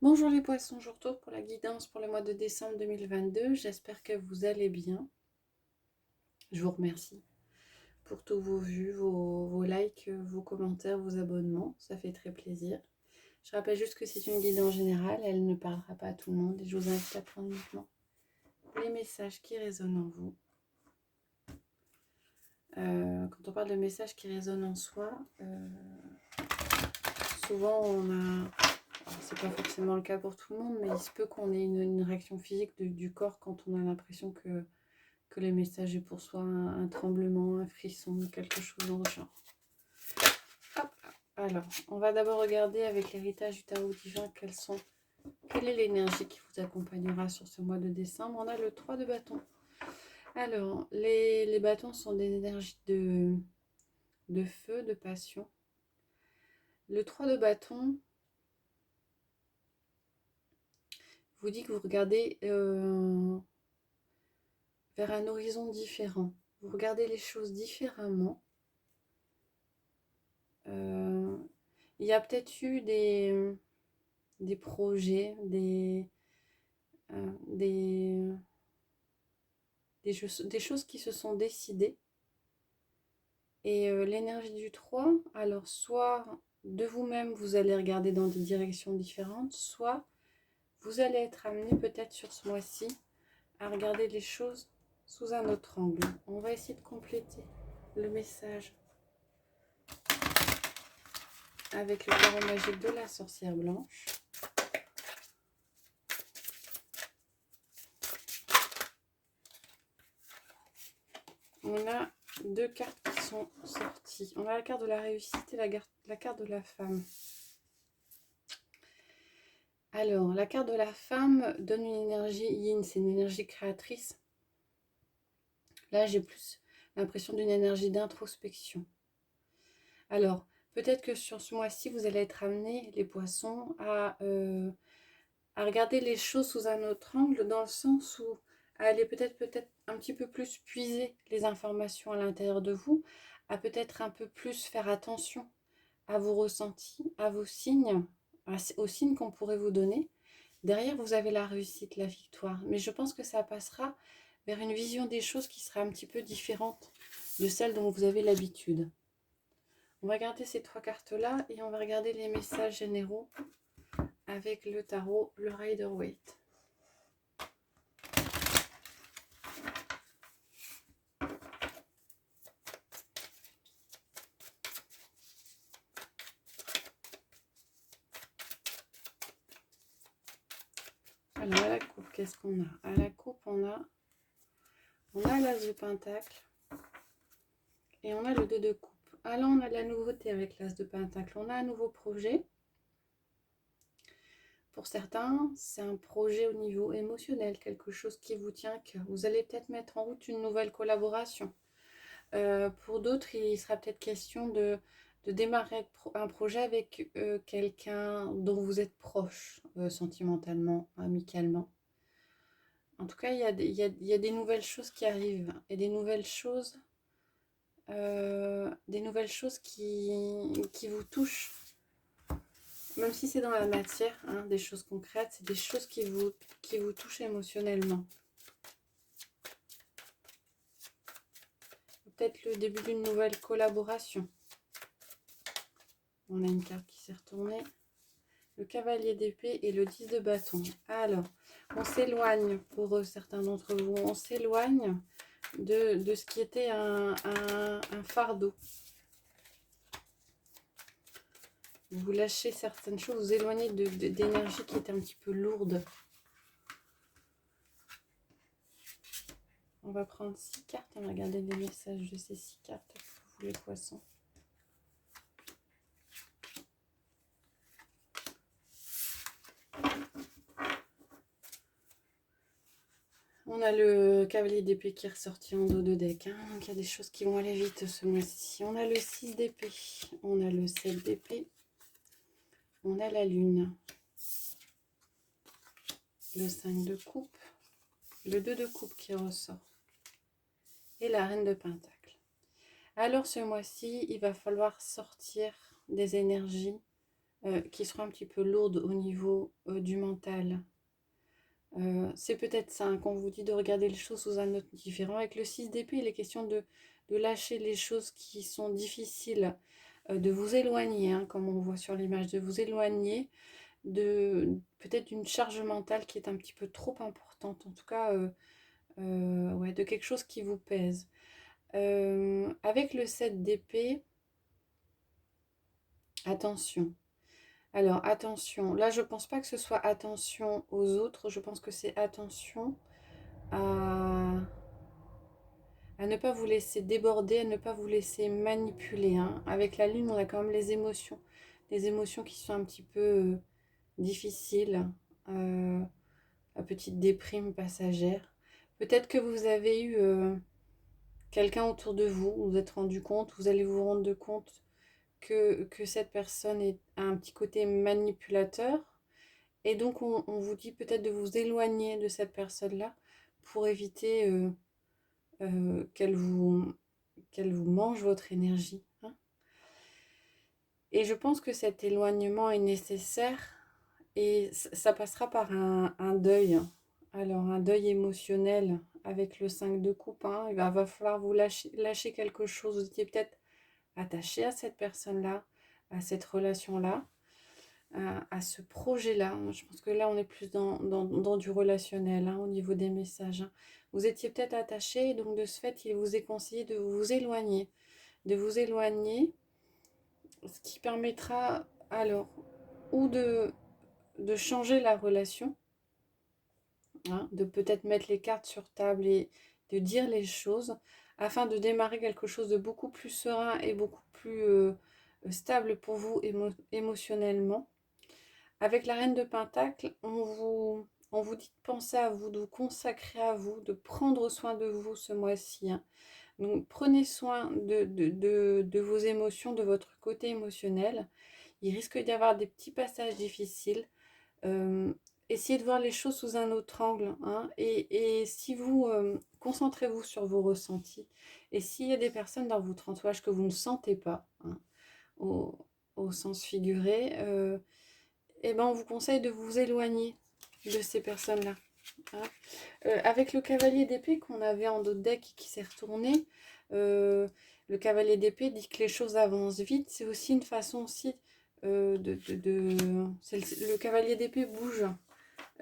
Bonjour les poissons, je retourne pour la guidance pour le mois de décembre 2022. J'espère que vous allez bien. Je vous remercie pour tous vos vues, vos likes, vos commentaires, vos abonnements. Ça fait très plaisir. Je rappelle juste que c'est une guidance générale. Elle ne parlera pas à tout le monde et je vous invite à prendre uniquement les messages qui résonnent en vous. Quand on parle de messages qui résonnent en soi, souvent on a... C'est pas forcément le cas pour tout le monde, mais il se peut qu'on ait une réaction physique du corps quand on a l'impression que les messages est pour soi un tremblement, un frisson, quelque chose dans le genre. Hop. Alors, on va d'abord regarder avec l'héritage du tarot divin quelle est l'énergie qui vous accompagnera sur ce mois de décembre. On a le 3 de bâton. Alors, les bâtons sont des énergies de feu, de passion. Le 3 de bâton vous dit que vous regardez vers un horizon différent. Vous regardez les choses différemment. Il y a peut-être eu des projets, des, des choses qui se sont décidées. Et l'énergie du 3, alors soit de vous-même, vous allez regarder dans des directions différentes, soit vous allez être amené peut-être sur ce mois-ci à regarder les choses sous un autre angle. On va essayer de compléter le message avec le tarot magique de la sorcière blanche. On a deux cartes qui sont sorties. On a la carte de la réussite et la carte de la femme. Alors, la carte de la femme donne une énergie yin, c'est une énergie créatrice. Là, j'ai plus l'impression d'une énergie d'introspection. Alors, peut-être que sur ce mois-ci, vous allez être amenés, les poissons, à regarder les choses sous un autre angle, dans le sens où à aller peut-être un petit peu plus puiser les informations à l'intérieur de vous, à peut-être un peu plus faire attention à vos ressentis, à vos signes, aux signes qu'on pourrait vous donner. Derrière, vous avez la réussite, la victoire. Mais je pense que ça passera vers une vision des choses qui sera un petit peu différente de celle dont vous avez l'habitude. On va garder ces trois cartes-là et on va regarder les messages généraux avec le tarot, le Rider-Waite. Alors, à la coupe, qu'est-ce qu'on a? À la coupe, on a l'as de pentacle et on a le 2 de coupe. Alors, on a de la nouveauté avec l'as de pentacle. On a un nouveau projet. Pour certains, c'est un projet au niveau émotionnel, quelque chose qui vous tient à cœur. Vous allez peut-être mettre en route une nouvelle collaboration. Pour d'autres, il sera peut-être question de démarrer un projet avec quelqu'un dont vous êtes proche, sentimentalement, amicalement. En tout cas, il y a des nouvelles choses qui arrivent et des nouvelles choses qui vous touchent. Même si c'est dans la matière, hein, des choses concrètes, c'est des choses qui vous touchent émotionnellement. Peut-être le début d'une nouvelle collaboration. On a une carte qui s'est retournée. Le cavalier d'épée et le 10 de bâton. Alors, on s'éloigne, pour certains d'entre vous, on s'éloigne de ce qui était un fardeau. Vous lâchez certaines choses, vous éloignez d'énergie qui était un petit peu lourde. On va prendre 6 cartes, on va regarder les messages de ces 6 cartes pour vous les poissons. On a le cavalier d'épée qui est ressorti en dos de deck. Hein. Donc il y a des choses qui vont aller vite ce mois-ci. On a le 6 d'épée. On a le 7 d'épée. On a la lune. Le 5 de coupe. Le 2 de coupe qui ressort. Et la reine de pentacle. Alors ce mois-ci, il va falloir sortir des énergies qui seront un petit peu lourdes au niveau du mental. C'est peut-être ça, hein, qu'on vous dit de regarder les choses sous un autre différent. Avec le 6 d'épée, il est question de lâcher les choses qui sont difficiles, de vous éloigner, hein, comme on voit sur l'image, de vous éloigner de peut-être d'une charge mentale qui est un petit peu trop importante, en tout cas ouais, de quelque chose qui vous pèse. Avec le 7 d'épée, attention. Alors attention, là je pense pas que ce soit attention aux autres, je pense que c'est attention à, à ne pas vous laisser déborder, à ne pas vous laisser manipuler, hein. Avec la lune, on a quand même les émotions qui sont un petit peu difficiles, la petite déprime passagère. Peut-être que vous avez eu quelqu'un autour de vous, vous vous êtes rendu compte, vous allez vous rendre compte que cette personne a un petit côté manipulateur. Et donc, on vous dit peut-être de vous éloigner de cette personne-là pour éviter qu'elle vous mange votre énergie, hein. Et je pense que cet éloignement est nécessaire et ça passera par un deuil. Alors, un deuil émotionnel avec le 5 de coupe, hein. Va falloir vous lâcher quelque chose. Vous étiez peut-être attaché à cette personne-là, à cette relation-là, à ce projet-là. Je pense que là, on est plus dans du relationnel, hein, au niveau des messages, hein. Vous étiez peut-être attaché, donc de ce fait, il vous est conseillé de vous éloigner. De vous éloigner, ce qui permettra alors ou de changer la relation, hein, de peut-être mettre les cartes sur table et de dire les choses afin de démarrer quelque chose de beaucoup plus serein et beaucoup plus stable pour vous émotionnellement. Avec la reine de Pentacle, on vous dit de penser à vous, de vous consacrer à vous, de prendre soin de vous ce mois-ci, hein. Donc prenez soin de vos émotions, de votre côté émotionnel. Il risque d'y avoir des petits passages difficiles. Euh, Essayez de voir les choses sous un autre angle, hein, et si vous concentrez-vous sur vos ressentis, et s'il y a des personnes dans votre entourage que vous ne sentez pas, hein, au, au sens figuré, eh ben on vous conseille de vous éloigner de ces personnes-là, hein. Avec le cavalier d'épée qu'on avait en dos de deck et qui s'est retourné, le cavalier d'épée dit que les choses avancent vite. C'est aussi une façon aussi le cavalier d'épée bouge,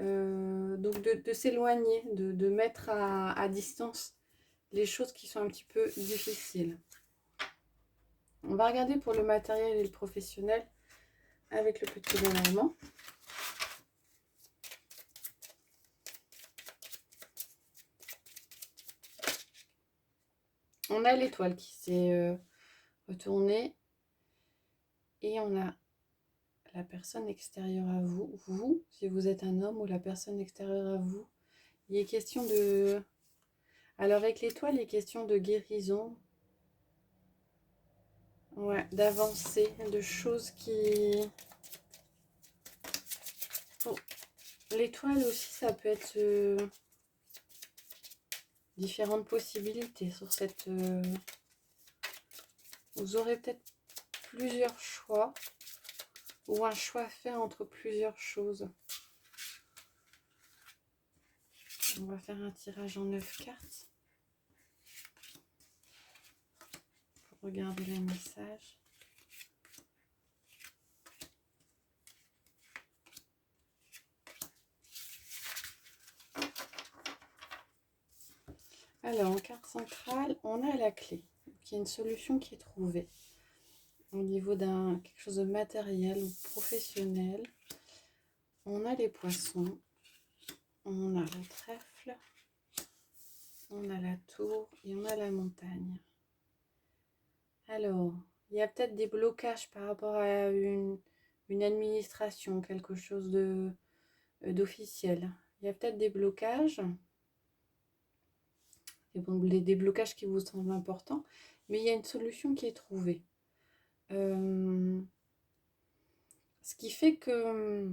donc de s'éloigner, de mettre à distance les choses qui sont un petit peu difficiles. On va regarder pour le matériel et le professionnel avec le petit allemand. On a l'étoile qui s'est retournée et on a la personne extérieure à vous, si vous êtes un homme, ou la personne extérieure à vous. Il est question de... Alors avec l'étoile, il est question de guérison, ouais, d'avancée, de choses qui... Bon, l'étoile aussi, ça peut être différentes possibilités sur cette... Vous aurez peut-être plusieurs choix, ou un choix fait entre plusieurs choses. On va faire un tirage en 9 cartes pour regarder les messages. Alors, en carte centrale, on a la clé. Donc, il y a une solution qui est trouvée au niveau d'un quelque chose de matériel ou professionnel. On a les poissons, on a le trèfle, on a la tour et on a la montagne. Alors, il y a peut-être des blocages par rapport à une administration, quelque chose d'officiel. Il y a peut-être des blocages, des blocages qui vous semblent importants, mais il y a une solution qui est trouvée. Ce qui fait que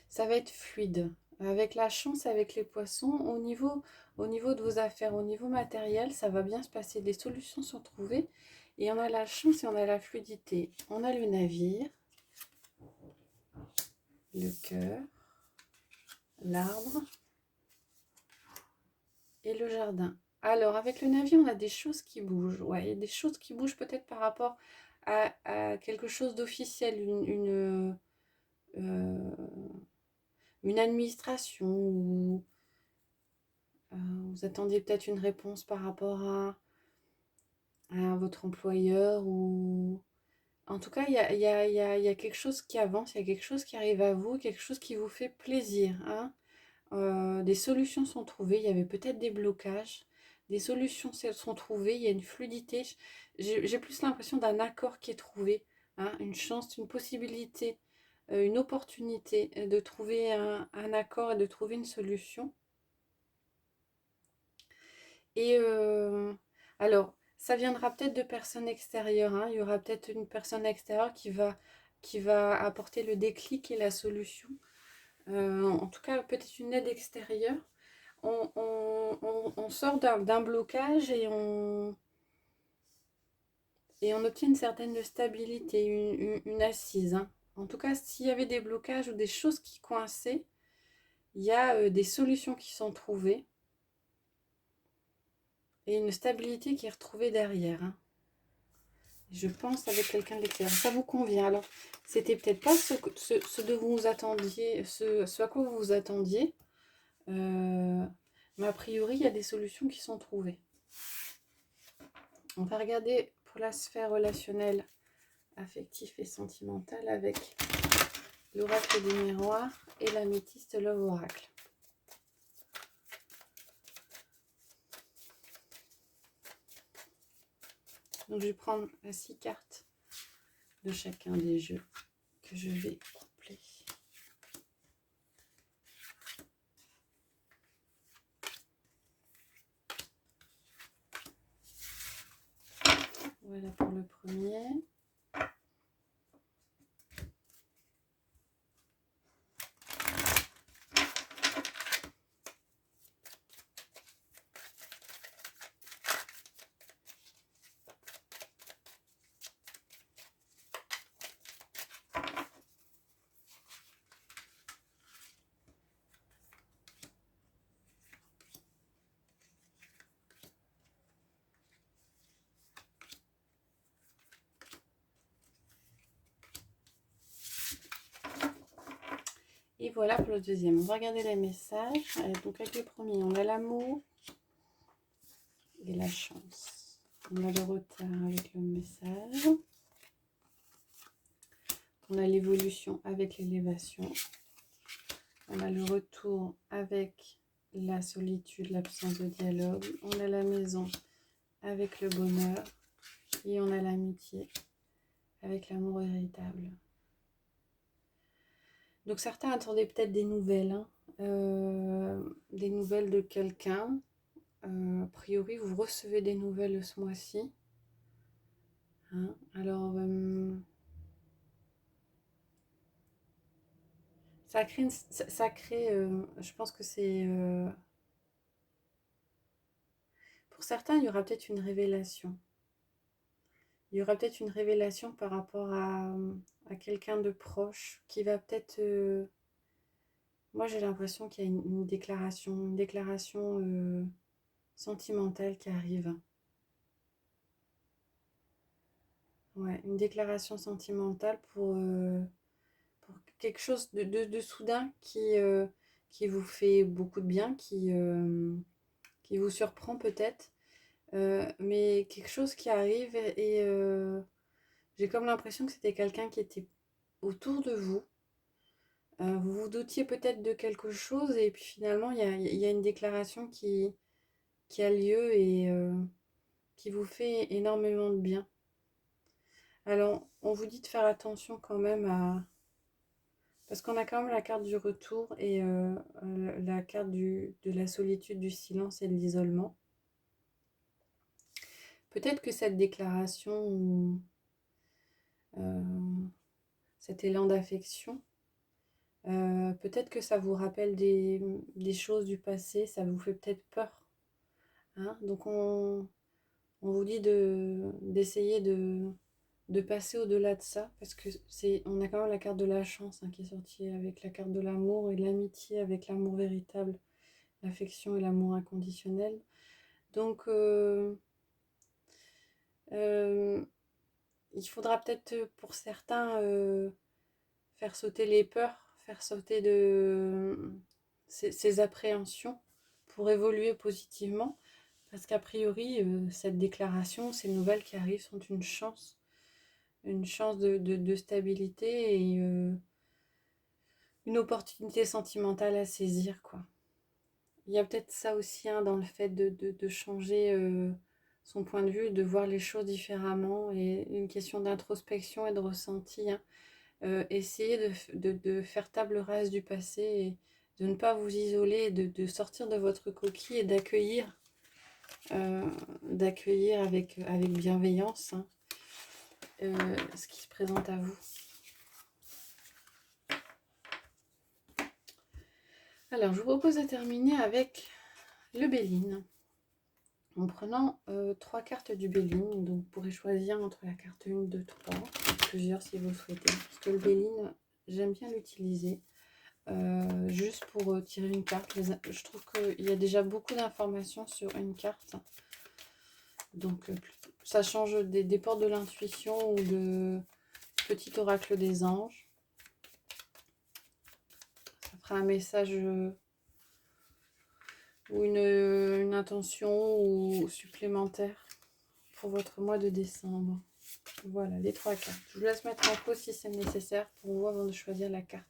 ça va être fluide. Avec la chance, avec les poissons, au niveau de vos affaires, au niveau matériel, ça va bien se passer. Les solutions sont trouvées Et on a la chance et on a la fluidité. On a le navire, le cœur, l'arbre et le jardin. Alors, avec le navire, on a des choses qui bougent. Ouais, il y a des choses qui bougent peut-être par rapport à quelque chose d'officiel, une administration, ou vous attendiez peut-être une réponse par rapport à votre employeur, ou en tout cas, il y a quelque chose qui avance, il y a quelque chose qui arrive à vous, quelque chose qui vous fait plaisir, hein. Des solutions sont trouvées, il y avait peut-être des blocages, des solutions sont trouvées, il y a une fluidité. J'ai plus l'impression d'un accord qui est trouvé, hein, une chance, une possibilité, une opportunité de trouver un accord et de trouver une solution. Et alors, ça viendra peut-être de personnes extérieures, hein. Il y aura peut-être une personne extérieure qui va apporter le déclic et la solution. En tout cas, peut-être une aide extérieure. On sort d'un blocage et on obtient une certaine stabilité, une assise, hein. En tout cas, s'il y avait des blocages ou des choses qui coinçaient, il y a des solutions qui sont trouvées et une stabilité qui est retrouvée derrière, hein. Je pense avec quelqu'un de l'extérieur. Ça vous convient? Alors, c'était peut-être pas ce dont vous attendiez, ce à quoi vous vous attendiez. Mais a priori, il y a des solutions qui sont trouvées. On va regarder pour la sphère relationnelle, affective et sentimentale avec l'oracle des miroirs et l'améthyste Love Oracle. Donc, je vais prendre 6 cartes de chacun des jeux que je vais coupler. Voilà pour le premier. Et voilà pour le deuxième. On va regarder les messages. Donc avec le premier, on a l'amour et la chance. On a le retard avec le message. On a l'évolution avec l'élévation. On a le retour avec la solitude, l'absence de dialogue. On a la maison avec le bonheur. Et on a l'amitié avec l'amour véritable. Donc certains attendaient peut-être des nouvelles, hein, des nouvelles de quelqu'un. A priori, vous recevez des nouvelles ce mois-ci. Hein. Alors, ça crée, je pense que c'est... pour certains, il y aura peut-être une révélation. Il y aura peut-être une révélation par rapport à quelqu'un de proche qui va peut-être... moi, j'ai l'impression qu'il y a une déclaration sentimentale qui arrive. Ouais, une déclaration sentimentale pour quelque chose de soudain qui vous fait beaucoup de bien, qui vous surprend peut-être, mais quelque chose qui arrive et j'ai comme l'impression que c'était quelqu'un qui était autour de vous. Vous vous doutiez peut-être de quelque chose et puis finalement il y a une déclaration qui a lieu et qui vous fait énormément de bien. Alors, on vous dit de faire attention quand même à... Parce qu'on a quand même la carte du retour et la carte de la solitude, du silence et de l'isolement. Peut-être que cette déclaration, cet élan d'affection, peut-être que ça vous rappelle des choses du passé, ça vous fait peut-être peur. Hein. Donc On vous dit d'essayer de passer au-delà de ça, parce que on a quand même la carte de la chance qui est sortie avec la carte de l'amour et de l'amitié avec l'amour véritable, l'affection et l'amour inconditionnel. Donc, il faudra peut-être pour certains faire sauter les peurs, faire sauter ces appréhensions pour évoluer positivement. Parce qu'a priori, cette déclaration, ces nouvelles qui arrivent sont une chance de stabilité et une opportunité sentimentale à saisir, quoi. Il y a peut-être ça aussi dans le fait de changer son point de vue et de voir les choses différemment, et une question d'introspection et de ressenti. Essayez de faire table rase du passé et de ne pas vous isoler, de sortir de votre coquille et d'accueillir avec bienveillance ce qui se présente à vous. Alors, je vous propose de terminer avec le Béline, en prenant 3 cartes du Béline. Donc, vous pourrez choisir entre la carte 1, 2, 3, plusieurs si vous le souhaitez. Parce que le Béline, j'aime bien l'utiliser. Juste pour tirer une carte. Je trouve qu'il y a déjà beaucoup d'informations sur une carte. Donc, ça change des portes de l'intuition ou de petit oracle des anges. Ça fera un message ou une intention ou supplémentaire pour votre mois de décembre. Voilà, les 3 cartes. Je vous laisse mettre en pause si c'est nécessaire pour vous avant de choisir la carte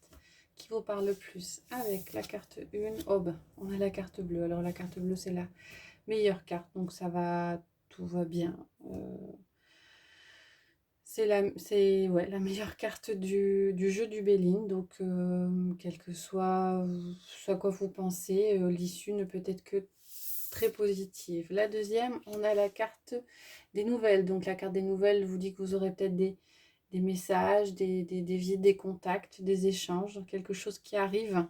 qui vous parle le plus. Avec la carte 1, on a la carte bleue. Alors la carte bleue, c'est la meilleure carte, donc ça va, tout va bien. C'est la meilleure carte du jeu du Béline, donc quel que soit quoi vous pensez, l'issue ne peut être que très positive. La deuxième, on a la carte des nouvelles. Donc la carte des nouvelles vous dit que vous aurez peut-être des messages, des visites, des contacts, des échanges, quelque chose qui arrive,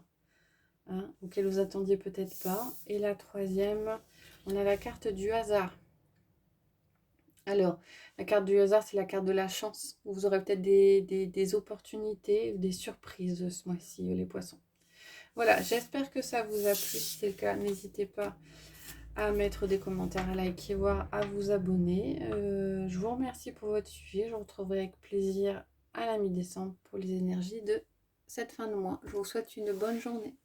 auquel vous attendiez peut-être pas. Et la troisième, on a la carte du hasard. Alors, la carte du hasard, c'est la carte de la chance. Vous aurez peut-être des opportunités, des surprises ce mois-ci, les poissons. Voilà, j'espère que ça vous a plu. Si c'est le cas, n'hésitez pas à mettre des commentaires, à liker, voire à vous abonner. Je vous remercie pour votre suivi. Je vous retrouverai avec plaisir à la mi-décembre pour les énergies de cette fin de mois. Je vous souhaite une bonne journée.